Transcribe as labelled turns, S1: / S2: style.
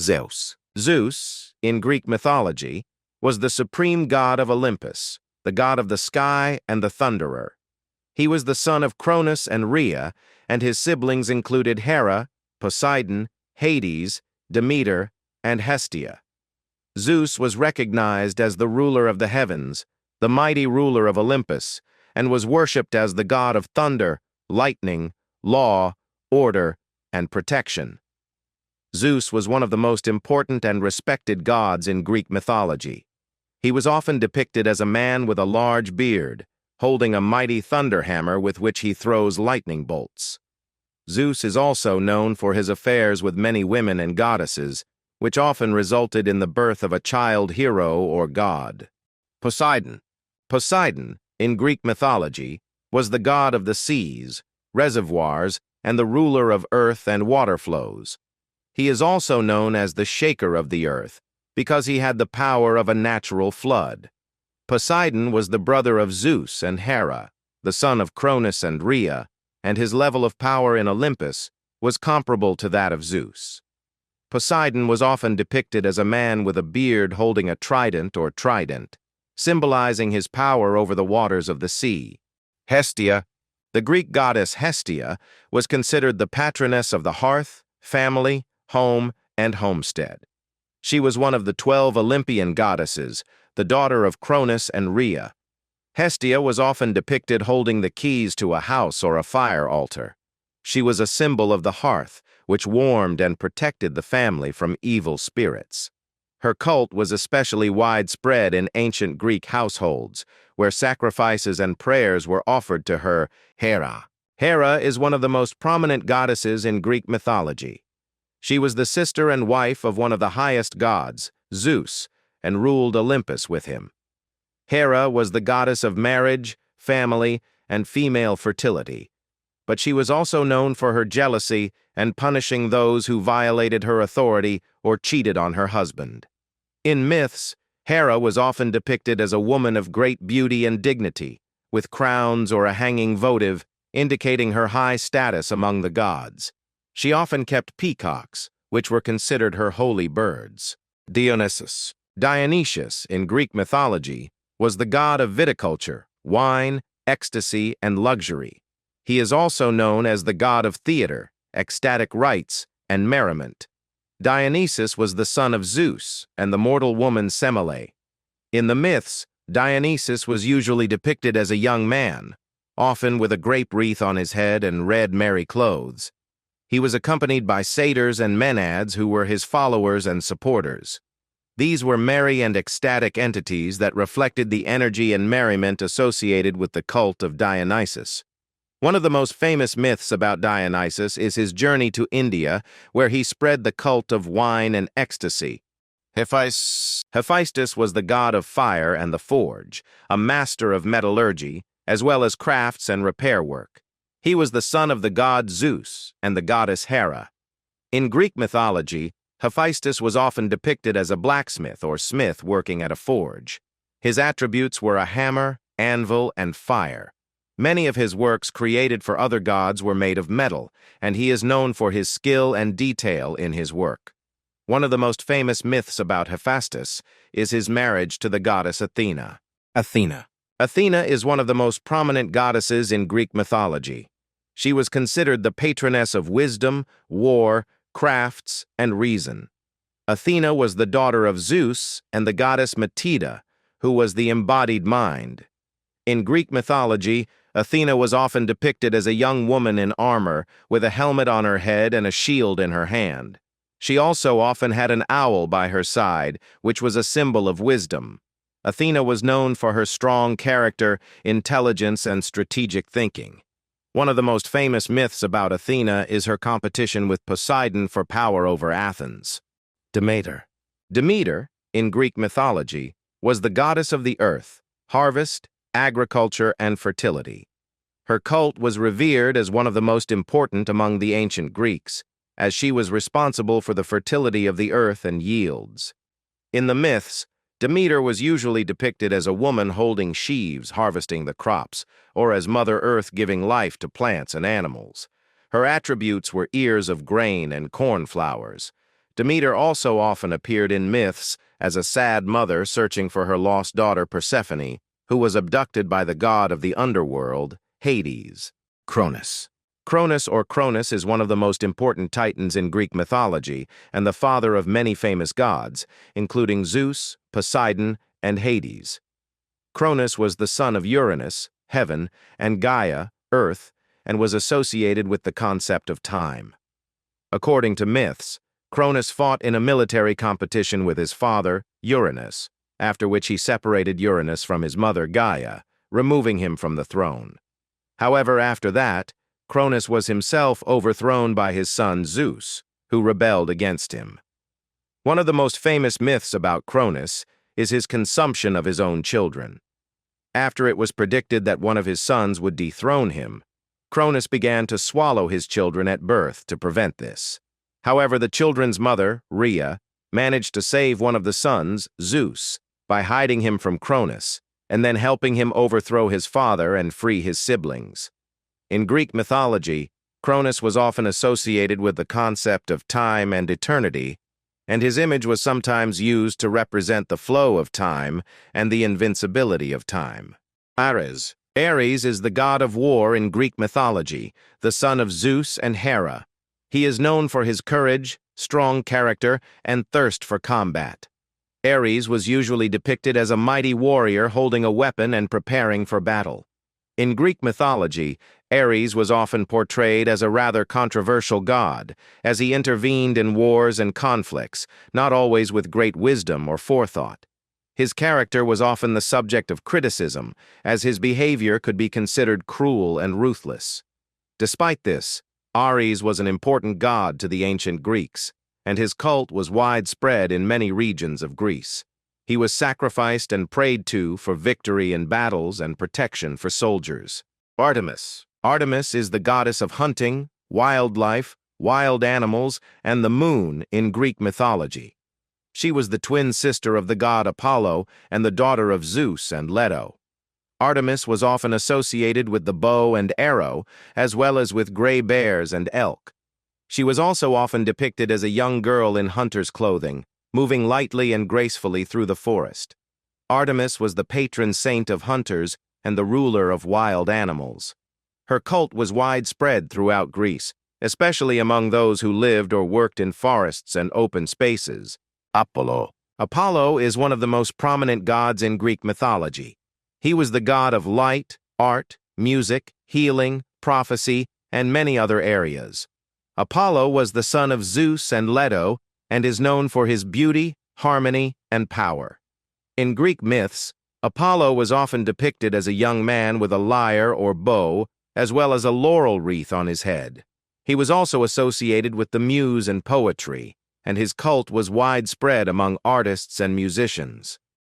S1: Zeus. Zeus, in Greek mythology, was the supreme god of Olympus, the god of the sky and the thunderer. He was the son of Cronus and Rhea, and his siblings included Hera, Poseidon, Hades, Demeter, and Hestia. Zeus was recognized as the ruler of the heavens, the mighty ruler of Olympus, and was worshipped as the god of thunder, lightning, law, order, and protection. Zeus was one of the most important and respected gods in Greek mythology. He was often depicted as a man with a large beard, holding a mighty thunder hammer with which he throws lightning bolts. Zeus is also known for his affairs with many women and goddesses, which often resulted in the birth of a child hero or god. Poseidon. Poseidon, in Greek mythology, was the god of the seas, reservoirs, and the ruler of earth and water flows. He is also known as the shaker of the earth, because he had the power of a natural flood. Poseidon was the brother of Zeus and Hera, the son of Cronus and Rhea, and his level of power in Olympus was comparable to that of Zeus. Poseidon was often depicted as a man with a beard holding a trident or trident, symbolizing his power over the waters of the sea. Hestia. The Greek goddess Hestia was considered the patroness of the hearth, family, home, and homestead. She was one of the 12 Olympian goddesses, the daughter of Cronus and Rhea. Hestia was often depicted holding the keys to a house or a fire altar. She was a symbol of the hearth, which warmed and protected the family from evil spirits. Her cult was especially widespread in ancient Greek households, where sacrifices and prayers were offered to her, Hera. Hera is one of the most prominent goddesses in Greek mythology. She was the sister and wife of one of the highest gods, Zeus, and ruled Olympus with him. Hera was the goddess of marriage, family, and female fertility, but she was also known for her jealousy and punishing those who violated her authority or cheated on her husband. In myths, Hera was often depicted as a woman of great beauty and dignity, with crowns or a hanging votive, indicating her high status among the gods. She often kept peacocks, which were considered her holy birds. Dionysus. Dionysius, in Greek mythology, was the god of viticulture, wine, ecstasy, and luxury. He is also known as the god of theater, ecstatic rites, and merriment. Dionysus was the son of Zeus and the mortal woman Semele. In the myths, Dionysus was usually depicted as a young man, often with a grape wreath on his head and red merry clothes. He was accompanied by satyrs and maenads who were his followers and supporters. These were merry and ecstatic entities that reflected the energy and merriment associated with the cult of Dionysus. One of the most famous myths about Dionysus is his journey to India, where he spread the cult of wine and ecstasy. Hephaestus was the god of fire and the forge, a master of metallurgy, as well as crafts and repair work. He was the son of the god Zeus and the goddess Hera. In Greek mythology, Hephaestus was often depicted as a blacksmith or smith working at a forge. His attributes were a hammer, anvil, and fire. Many of his works created for other gods were made of metal, and he is known for his skill and detail in his work. One of the most famous myths about Hephaestus is his marriage to the goddess Athena. Athena is one of the most prominent goddesses in Greek mythology. She was considered the patroness of wisdom, war, crafts, and reason. Athena was the daughter of Zeus and the goddess Meteida, who was the embodied mind. In Greek mythology, Athena was often depicted as a young woman in armor, with a helmet on her head and a shield in her hand. She also often had an owl by her side, which was a symbol of wisdom. Athena was known for her strong character, intelligence, and strategic thinking. One of the most famous myths about Athena is her competition with Poseidon for power over Athens. Demeter. Demeter, in Greek mythology, was the goddess of the earth, harvest, agriculture, and fertility. Her cult was revered as one of the most important among the ancient Greeks, as she was responsible for the fertility of the earth and yields. In the myths, Demeter was usually depicted as a woman holding sheaves harvesting the crops, or as Mother Earth giving life to plants and animals. Her attributes were ears of grain and corn flowers. Demeter also often appeared in myths as a sad mother searching for her lost daughter Persephone, who was abducted by the god of the underworld, Hades. Cronus. Cronus is one of the most important titans in Greek mythology and the father of many famous gods, including Zeus, Poseidon, and Hades. Cronus was the son of Uranus, heaven, and Gaia, earth, and was associated with the concept of time. According to myths, Cronus fought in a military competition with his father, Uranus, after which he separated Uranus from his mother, Gaia, removing him from the throne. However, after that, Cronus was himself overthrown by his son Zeus, who rebelled against him. One of the most famous myths about Cronus is his consumption of his own children. After it was predicted that one of his sons would dethrone him, Cronus began to swallow his children at birth to prevent this. However, the children's mother, Rhea, managed to save one of the sons, Zeus, by hiding him from Cronus, and then helping him overthrow his father and free his siblings. In Greek mythology, Cronus was often associated with the concept of time and eternity, and his image was sometimes used to represent the flow of time and the invincibility of time. Ares. Ares is the god of war in Greek mythology, the son of Zeus and Hera. He is known for his courage, strong character, and thirst for combat. Ares was usually depicted as a mighty warrior holding a weapon and preparing for battle. In Greek mythology, Ares was often portrayed as a rather controversial god, as he intervened in wars and conflicts, not always with great wisdom or forethought. His character was often the subject of criticism, as his behavior could be considered cruel and ruthless. Despite this, Ares was an important god to the ancient Greeks, and his cult was widespread in many regions of Greece. He was sacrificed and prayed to for victory in battles and protection for soldiers. Artemis. Artemis is the goddess of hunting, wildlife, wild animals, and the moon in Greek mythology. She was the twin sister of the god Apollo and the daughter of Zeus and Leto. Artemis was often associated with the bow and arrow, as well as with gray bears and elk. She was also often depicted as a young girl in hunter's clothing, moving lightly and gracefully through the forest. Artemis was the patron saint of hunters and the ruler of wild animals. Her cult was widespread throughout Greece, especially among those who lived or worked in forests and open spaces. Apollo is one of the most prominent gods in Greek mythology. He was the god of light, art, music, healing, prophecy, and many other areas. Apollo was the son of Zeus and Leto and is known for his beauty, harmony, and power. In Greek myths, Apollo was often depicted as a young man with a lyre or bow, as well as a laurel wreath on his head. He was also associated with the muse and poetry, and his cult was widespread among artists and musicians.